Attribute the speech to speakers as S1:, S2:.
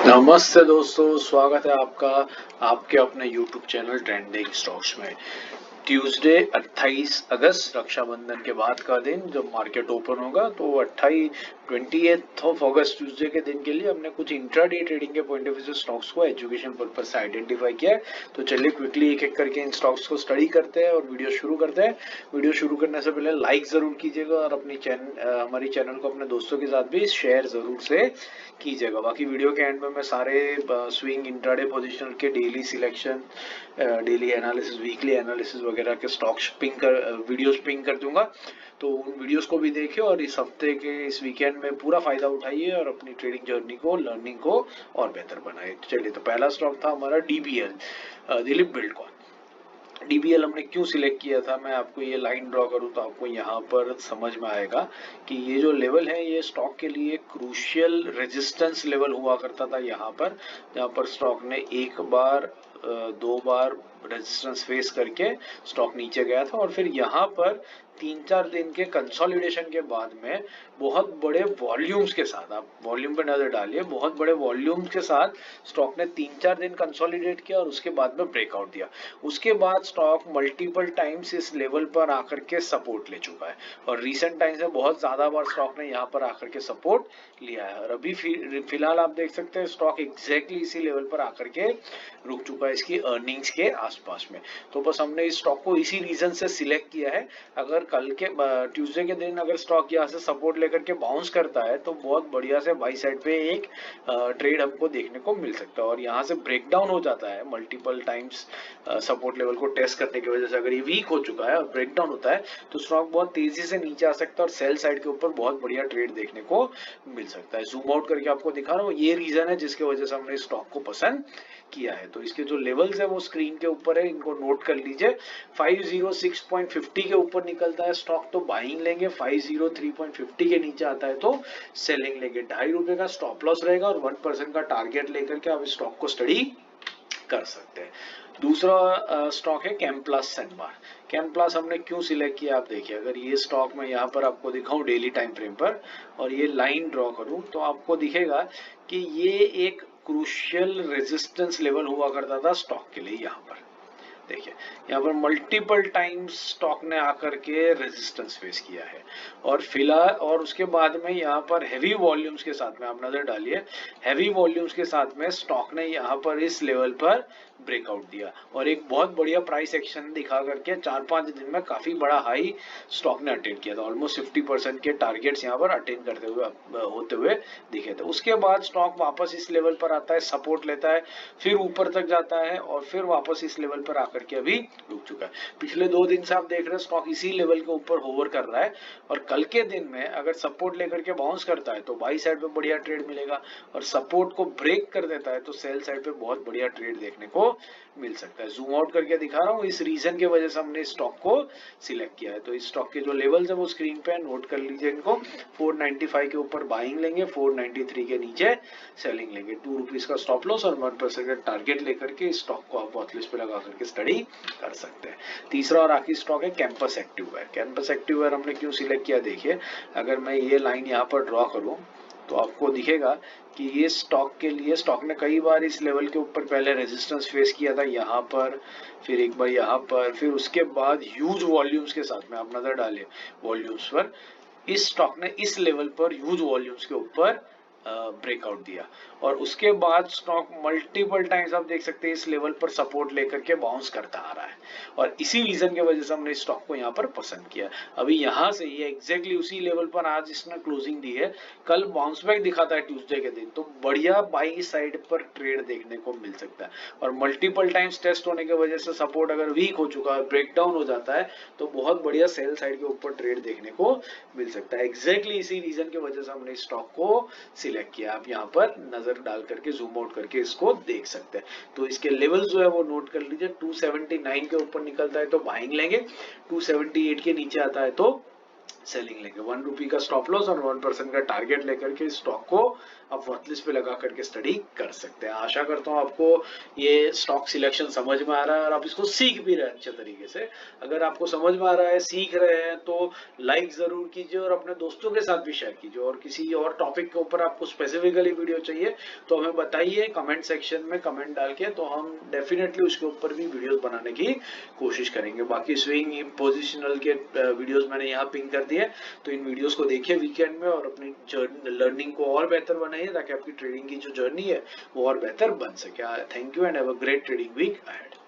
S1: नमस्ते दोस्तों, स्वागत है आपका आपके अपने YouTube चैनल ट्रेंडिंग स्टॉक्स में। ट्यूसडे 28 अगस्त रक्षाबंधन के बाद का दिन जब मार्केट ओपन होगा तो 28 ऑफ अगस्त ट्यूसडे के दिन के लिए हमने कुछ इंट्राडे ट्रेडिंग के पॉइंट ऑफ व्यू से स्टॉक्स को एजुकेशन पर्पज से आइडेंटिफाई किया है। तो चलिए क्विकली एक एक करके इन स्टॉक्स को स्टडी करते हैं और वीडियो शुरू करते हैं। वीडियो शुरू करने से पहले लाइक जरूर कीजिएगा और अपनी हमारी चैनल को अपने दोस्तों के साथ भी शेयर जरूर से कीजिएगा। बाकी वीडियो के एंड में मैं सारे स्विंग इंट्राडे पोजीशन के daily selection, daily analysis, weekly analysis वगैरह के स्टॉक्स वीडियोस पिंग कर दूंगा। तो उन वीडियोस को भी देखिए और इस हफ्ते के इस वीकेंड में पूरा फायदा उठाइए और अपनी ट्रेडिंग जर्नी को, लर्निंग को और बेहतर बनाइए। चलिए, तो पहला स्टॉक था हमारा डीबीएल, दिलीप बिल्डकॉन। डीबीएल हमने क्यों सिलेक्ट किया था, मैं आपको ये लाइन ड्रॉ करूं तो आपको यहाँ पर समझ में आएगा कि ये जो लेवल है ये स्टॉक के लिए क्रूशियल रेजिस्टेंस लेवल हुआ करता था। यहाँ पर जहाँ पर स्टॉक ने एक बार, दो बार रेजिस्टेंस फेस करके स्टॉक नीचे गया था और फिर यहाँ पर 3-4 दिन के कंसोलिडेशन के बाद में बहुत बड़े वॉल्यूम्स के साथ, आप वॉल्यूम पे नजर डालिए, बहुत बड़े वॉल्यूम्स के साथ स्टॉक ने 3-4 दिन कंसोलिडेट किया और उसके बाद में ब्रेकआउट दिया। उसके बाद स्टॉक मल्टीपल टाइम्स इस लेवल पर आकर के सपोर्ट ले चुका है और रीसेंट टाइम्स में बहुत ज्यादा बार स्टॉक ने यहाँ पर आकर के सपोर्ट लिया है और अभी फिलहाल आप देख सकते हैं स्टॉक एग्जैक्टली इसी लेवल पर आकर के रुक चुका है इसकी अर्निंग्स के आसपास में। तो बस हमने इस स्टॉक को इसी रीजन से सिलेक्ट किया है। अगर कल के ट्यूसडे के दिन अगर स्टॉक यहाँ से सपोर्ट लेकर के बाउंस करता है तो बहुत बढ़िया से बाई साइड पे एक ट्रेड हमको देखने को मिल सकता है और यहाँ से ब्रेकडाउन हो जाता है मल्टीपल टाइम्स सपोर्ट लेवल को टेस्ट करने की वजह से। अगर ये वीक हो चुका है और ब्रेकडाउन होता है तो स्टॉक बहुत तेजी से नीचे आ सकता है और सेल साइड के ऊपर बहुत बढ़िया ट्रेड देखने को मिल सकता है। जूम आउट करके आपको दिखा रहा हूँ, ये रीजन है जिसकी वजह से हमने स्टॉक को पसंद किया है। तो इसके जो लेवल्स है वो स्क्रीन के ऊपर है, इनको नोट कर लीजिए। 506.50 के ऊपर निकलता है स्टॉक तो बाइंग लेंगे, 503.50 के नीचे आता है तो सेलिंग लेंगे। ₹2.5 का स्टॉप लॉस रहेगा और 1% का टारगेट लेकर के आप स्टॉक को स्टडी कर सकते हैं। दूसरा स्टॉक है कैम्प्लास सनमार। कैम्प्लास हमने क्यों सिलेक्ट किया, आप देखिए, अगर ये स्टॉक मैं यहाँ पर आपको दिखाऊं डेली टाइम फ्रेम पर और ये लाइन ड्रॉ करूं तो आपको दिखेगा कि ये एक क्रूशियल रेजिस्टेंस लेवल हुआ करता था स्टॉक के लिए। यहाँ पर देखिए, यहाँ पर मल्टीपल टाइम्स स्टॉक ने आकर के रेजिस्टेंस फेस किया है और फिलहाल और उसके बाद में यहाँ पर हैवी वॉल्यूम्स के साथ में आप नजर डालिए, हैवी वॉल्यूम्स के साथ में स्टॉक ने यहाँ पर इस लेवल पर ब्रेकआउट दिया और एक बहुत बढ़िया प्राइस एक्शन दिखा करके 4-5 दिन में काफी बड़ा हाई स्टॉक ने अटेंड किया था। ऑलमोस्ट 50% के टारगेट्स यहाँ पर अटेंड करते हुए होते हुए दिखे थे। उसके बाद स्टॉक वापस इस लेवल पर आता है, सपोर्ट लेता है, फिर ऊपर तक जाता है और फिर वापस इस लेवल पर आकर के अभी रुक चुका है। पिछले 2 दिन से आप देख रहे हैं स्टॉक इसी लेवल के ऊपर होवर कर रहा है और कल के दिन में अगर सपोर्ट लेकर के बाउंस करता है तो बाई साइड पे बढ़िया ट्रेड मिलेगा और सपोर्ट को ब्रेक कर देता है तो सेल साइड पे बहुत बढ़िया ट्रेड देखने को मिल सकता है। जूम आउट करके दिखा रहा हूँ, इस रीजन की वजह से हमने स्टॉक को सिलेक्ट किया है। तो इस स्टॉक के जो लेवल्स है वो स्क्रीन पे नोट कर लीजिए इनको। 495 के ऊपर बाइंग लेंगे, 493 के नीचे सेलिंग लेंगे। ₹2 का स्टॉप लॉस और 1% का टारगेट लेकर के इस स्टॉक को आप वॉच लिस्ट पे लगा करके स्टडी कर सकते हैं। तीसरा और आखिरी स्टॉक है कैंपस एक्टिववेयर। कैंपस एक्टिववेयर हमने क्यों सिलेक्ट किया, देखिए, अगर मैं ये लाइन यहाँ पर ड्रॉ करूँ तो आपको दिखेगा कि ये स्टॉक के लिए स्टॉक ने कई बार इस लेवल के ऊपर पहले रेजिस्टेंस फेस किया था, यहाँ पर, फिर एक बार यहाँ पर, फिर उसके बाद ह्यूज वॉल्यूम्स के साथ में आप नजर डालिए वॉल्यूम्स पर, इस स्टॉक ने इस लेवल पर ह्यूज वॉल्यूम्स के ऊपर ब्रेकआउट दिया और उसके बाद स्टॉक मल्टीपल टाइम्स आप देख सकते हैं इस लेवल पर सपोर्ट लेकर के बाउंस करता आ रहा है और इसी रीजन की वजह से हमने इस स्टॉक को यहाँ पर पसंद किया। अभी यहाँ से ये एग्जैक्टली उसी लेवल पर आज इसने क्लोजिंग दी है, कल बाउंस बैक दिखाता है ट्यूसडे के दिन तो बढ़िया बाई साइड पर ट्रेड देखने को मिल सकता है और मल्टीपल टाइम्स टेस्ट होने की वजह से सपोर्ट अगर वीक हो चुका है, ब्रेकडाउन हो जाता है तो बहुत बढ़िया सेल साइड के ऊपर ट्रेड देखने को मिल सकता है। एग्जैक्टली इसी रीजन की वजह से हमने स्टॉक को सिलेक्ट किया। आप यहाँ पर नजर डाल करके जूम आउट करके इसको देख सकते हैं। तो इसके लेवल जो है वो नोट कर लीजिए। 279 के ऊपर निकलता है तो बाइंग लेंगे, 278 के नीचे आता है तो सेलिंग लेके 1 रुपी का स्टॉप लॉस और 1% का टारगेट लेकर के स्टॉक को आप वॉचलिस्ट पे लगा करके स्टडी कर सकते हैं। आशा करता हूँ आपको ये स्टॉक सिलेक्शन समझ में आ रहा है और आप इसको सीख भी रहे हैं अच्छे तरीके से। अगर आपको समझ में आ रहा है, सीख रहे हैं, तो लाइक जरूर कीजिए और अपने दोस्तों के साथ भी शेयर कीजिए। और किसी और टॉपिक के ऊपर आपको स्पेसिफिकली वीडियो चाहिए तो हमें बताइए कमेंट सेक्शन में, कमेंट डाल के, तो हम डेफिनेटली उसके ऊपर भी वीडियोस बनाने की कोशिश करेंगे। बाकी स्विंग पोजिशनल के वीडियोस मैंने यहाँ पिन कर दिए, तो इन वीडियोस को देखिए वीकेंड में और अपनी लर्निंग को और बेहतर बनाइए ताकि आपकी ट्रेडिंग की जो जर्नी है वो और बेहतर बन सके। Thank you and have a great trading week ahead.